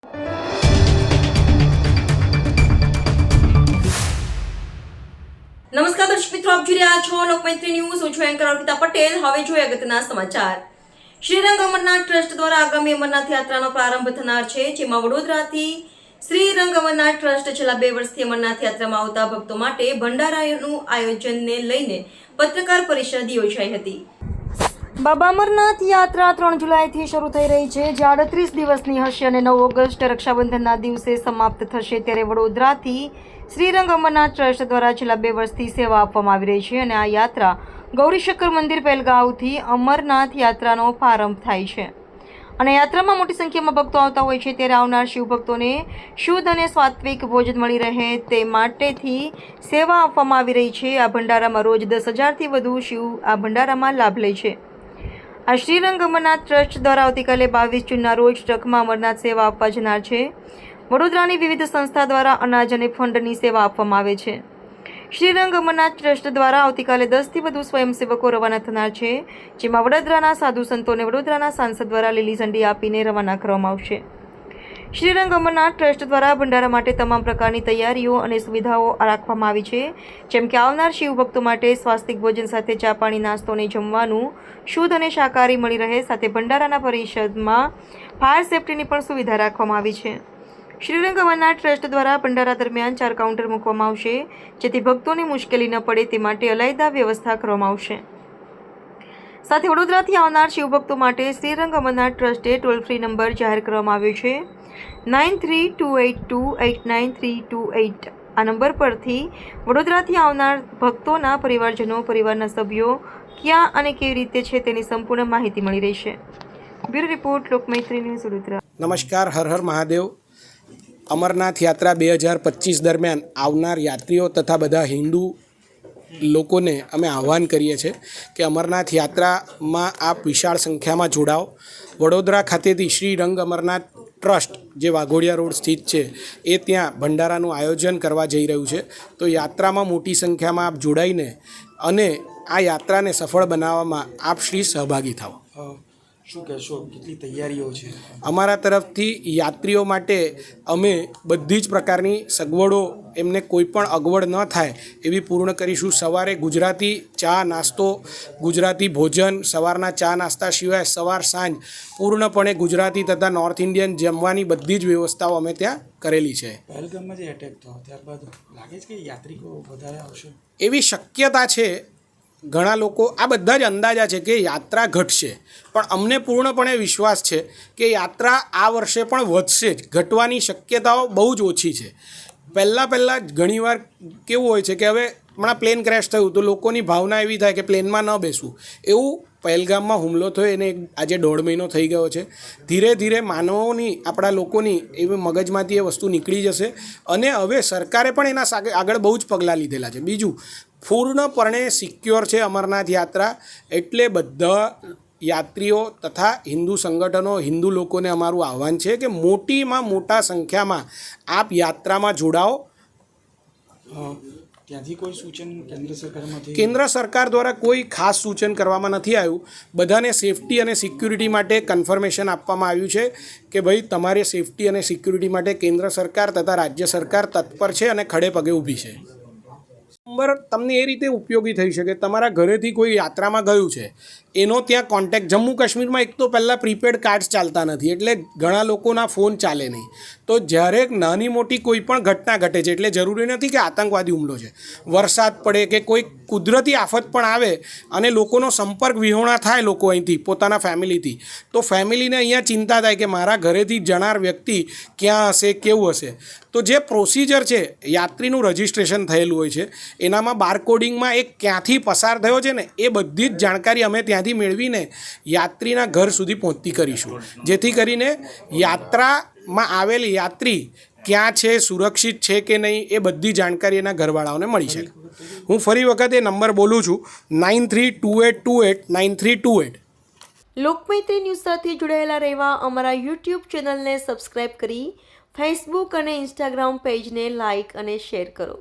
નમસ્કાર દર્શક મિત્રો, આપ જોઈ રહ્યા છો લોકમૈત્રી ન્યૂઝ. હું છું એન્કર અર્પિતા પટેલ. હવે જોઈએ અગત્યના સમાચાર. શ્રીરંગ અમરનાથ ટ્રસ્ટ દ્વારા આગામી અમરનાથ યાત્રાનો પ્રારંભ થનાર છે, જેમાં વડોદરાથી શ્રીરંગ અમરનાથ ટ્રસ્ટ છેલ્લા 2 વર્ષથી અમરનાથ યાત્રામાં આવતા ભક્તો માટે ભંડારાનું આયોજનને લઈને પત્રકાર પરિષદ યોજાઈ હતી. બાબા અમરનાથ યાત્રા 3 જુલાઈથી શરૂ થઈ રહી છે, જે 38 દિવસની હશે અને 9 ઓગસ્ટ રક્ષાબંધનના દિવસે સમાપ્ત થશે. ત્યારે વડોદરાથી શ્રીરંગ અમરનાથ ટ્રસ્ટ દ્વારા છેલ્લા 2 વર્ષથી સેવા આપવામાં આવી રહી છે અને આ યાત્રા ગૌરીશંકર મંદિર પહેલગાંવથી અમરનાથ યાત્રાનો પ્રારંભ થાય છે અને યાત્રામાં મોટી સંખ્યામાં ભક્તો આવતા હોય છે. ત્યારે આવનાર શિવ ભક્તોને શુદ્ધ અને સાત્વિક ભોજન મળી રહે તે માટેથી સેવા આપવામાં આવી રહી છે. આ ભંડારામાં રોજ 10,000થી વધુ શિવ આ ભંડારામાં લાભ લે છે. આ શ્રીરંગ અમરનાથ ટ્રસ્ટ દ્વારા આવતીકાલે 22 જૂનના રોજ ટ્રકમાં અમરનાથ સેવા આપવા જનાર છે. વડોદરાની વિવિધ સંસ્થા દ્વારા અનાજ અને ફંડની સેવા આપવામાં આવે છે. શ્રીરંગ અમરનાથ ટ્રસ્ટ દ્વારા આવતીકાલે 10થી વધુ સ્વયંસેવકો રવાના થનાર છે, જેમાં વડોદરાના સાધુ સંતોને વડોદરાના સાંસદ દ્વારા લીલી ઝંડી આપીને રવાના કરવામાં આવશે. શ્રીરંગ અમરનાથ ટ્રસ્ટ દ્વારા ભંડારા માટે તમામ પ્રકારની તૈયારીઓ અને સુવિધાઓ રાખવામાં આવી છે, જેમ કે આવનાર શિવ ભક્તો માટે સ્વાસ્તિક ભોજન સાથે ચા પાણી નાસ્તો અને જમવાનું શુદ્ધ અને શાકાહારી મળી રહે. સાથે ભંડારાના પરિષદમાં ફાયર સેફ્ટીની પણ સુવિધા રાખવામાં આવી છે. શ્રીરંગ અમરનાથ ટ્રસ્ટ દ્વારા ભંડારા દરમિયાન 4 કાઉન્ટર મૂકવામાં આવશે, જેથી ભક્તોને મુશ્કેલી ન પડે તે માટે અલાયદા વ્યવસ્થા કરવામાં આવશે. સાથે વડોદરાથી આવનાર શિવભક્તો માટે શ્રીરંગ અમરનાથ ટ્રસ્ટે ટોલ ફ્રી નંબર જાહેર કરવામાં આવ્યો છે 9328289328. આ નંબર પરથી વડોદરાથી આવનાર ભક્તોના પરિવારજનો, પરિવારના સભ્યો ક્યાં અને કેવી રીતે છે તેની સંપૂર્ણ માહિતી મળી રહેશે. Bureau report, Lokmaitri news, Vadodara. નમસ્કાર. હર હર મહાદેવ. અમરનાથ યાત્રા 2025 દરમિયાન આવનાર યાત્રીઓ તથા બધા હિન્દુ લોકોને અમે આહ્વાન કરીએ છીએ કે અમરનાથ યાત્રામાં આપ વિશાળ સંખ્યામાં જોડાઓ. વડોદરા ખાતેથી શ્રીરંગ અમરનાથ ટ્રસ્ટ જે વાઘોડિયા રોડ સ્થિત છે એ ત્યાં ભંડારાનું આયોજન કરવા જઈ રહ્યું છે. તો યાત્રામાં મોટી સંખ્યામાં આપ જોડાઈને અને આ યાત્રાને સફળ બનાવવામાં આપ શ્રી સહભાગી થાઓ. શું કહેશો, કેટલી તૈયારીઓ છે? અમારા તરફથી યાત્રીઓ માટે અમે બધી જ પ્રકારની સગવડો, એમને કોઈ પણ અગવડ ન થાય એવી પૂર્ણ કરીશું. સવારે ગુજરાતી ચા નાસ્તો, ગુજરાતી ભોજન, સવારના ચા નાસ્તા સિવાય સવાર સાંજ પૂર્ણપણે ગુજરાતી તથા નોર્થ ઇન્ડિયન જમવાની બધી જ વ્યવસ્થાઓ અમે ત્યાં કરેલી છે. પહેલગામમાં જે એટેક થયો ત્યારબાદ લાગે છે કે યાત્રિકો વધારે આવશે? એવી શક્યતા છે. ઘણા લોકો, આ બધા જ અંદાજા છે કે યાત્રા ઘટશે, પણ અમને પૂર્ણપણે વિશ્વાસ છે કે યાત્રા આ વર્ષે પણ વધશે જ. ઘટવાની શક્યતાઓ બહુ જ ઓછી છે. પહેલાં ઘણીવાર કેવું હોય છે કે હવે હમણાં પ્લેન ક્રેશ થયું તો લોકોની ભાવના એવી થાય કે પ્લેનમાં ન બેસવું. એવું પહેલગામમાં હુમલો થયો એને આજે 1.5 મહિનો થઈ ગયો છે. ધીરે ધીરે માનવોની, આપણા લોકોની એવી મગજમાંથી એ વસ્તુ નીકળી જશે અને હવે સરકારે પણ એના આગળ બહુ જ પગલાં લીધેલા છે. બીજું, પૂર્ણપણે સિક્યોર છે અમરનાથ યાત્રા. એટલે બધા યાત્રીઓ તથા હિન્દુ સંગઠનો, હિન્દુ લોકોને અમારું આહ્વાન છે કે મોટીમાં મોટા સંખ્યામાં આપ યાત્રામાં જોડાઓ. ત્યાંથી કોઈ સૂચન કેન્દ્ર સરકારમાંથી? કેન્દ્ર સરકાર દ્વારા કોઈ ખાસ સૂચન કરવામાં નથી આવ્યું. બધાને સેફટી અને સિક્યુરિટી માટે કન્ફર્મેશન આપવામાં આવ્યું છે કે ભાઈ તમારે સેફટી અને સિક્યુરિટી માટે કેન્દ્ર સરકાર તથા રાજ્ય સરકાર તત્પર છે અને ખડે પગે ઊભી છે. નંબર તમને એ રીતે ઉપયોગી થઈ શકે, તમારા ઘરેથી કોઈ યાત્રામાં ગયું છે, એનો ત્યાં કોન્ટેક્ટ. જમ્મુ કાશ્મીરમાં એક તો પહેલાં પ્રીપેડ કાર્ડ્સ ચાલતા નથી, એટલે ઘણા લોકોના ફોન ચાલે નહીં. તો જ્યારે નાની મોટી કોઈ પણ ઘટના ઘટે છે, એટલે જરૂરી નથી કે આતંકવાદી હુમલો છે, વરસાદ પડે કે કોઈ કુદરતી આફત પણ આવે અને લોકોનો સંપર્ક વિહોણા થાય લોકો અહીંથી પોતાના ફેમિલીથી, તો ફેમિલીને અહીંયા ચિંતા થાય કે મારા ઘરેથી જનાર વ્યક્તિ ક્યાં હશે, કેવું હશે. તો જે પ્રોસિજર છે, યાત્રીનું રજિસ્ટ્રેશન થયેલું હોય છે, એનામાં બારકોડિંગમાં એક ક્યાંથી પસાર થયો છે ને એ બધી જ જાણકારી અમે ત્યાંથી મેળવીને યાત્રીના ઘર સુધી પહોંચતી કરીશું, જેથી કરીને યાત્રામાં આવેલ યાત્રી ક્યાં છે, સુરક્ષિત છે કે નહીં, એ બધી જાણકારી એના ઘરવાળાઓને મળી શકે. હું ફરી વખત એ નંબર બોલું છું 9328289328. લોકમૈત્રી ન્યૂઝ સાથે જોડાયેલા રહેવા અમારા યુટ્યુબ ચેનલને સબસ્ક્રાઇબ કરી ફેસબુક અને ઇન્સ્ટાગ્રામ પેજને લાઇક અને શેર કરો.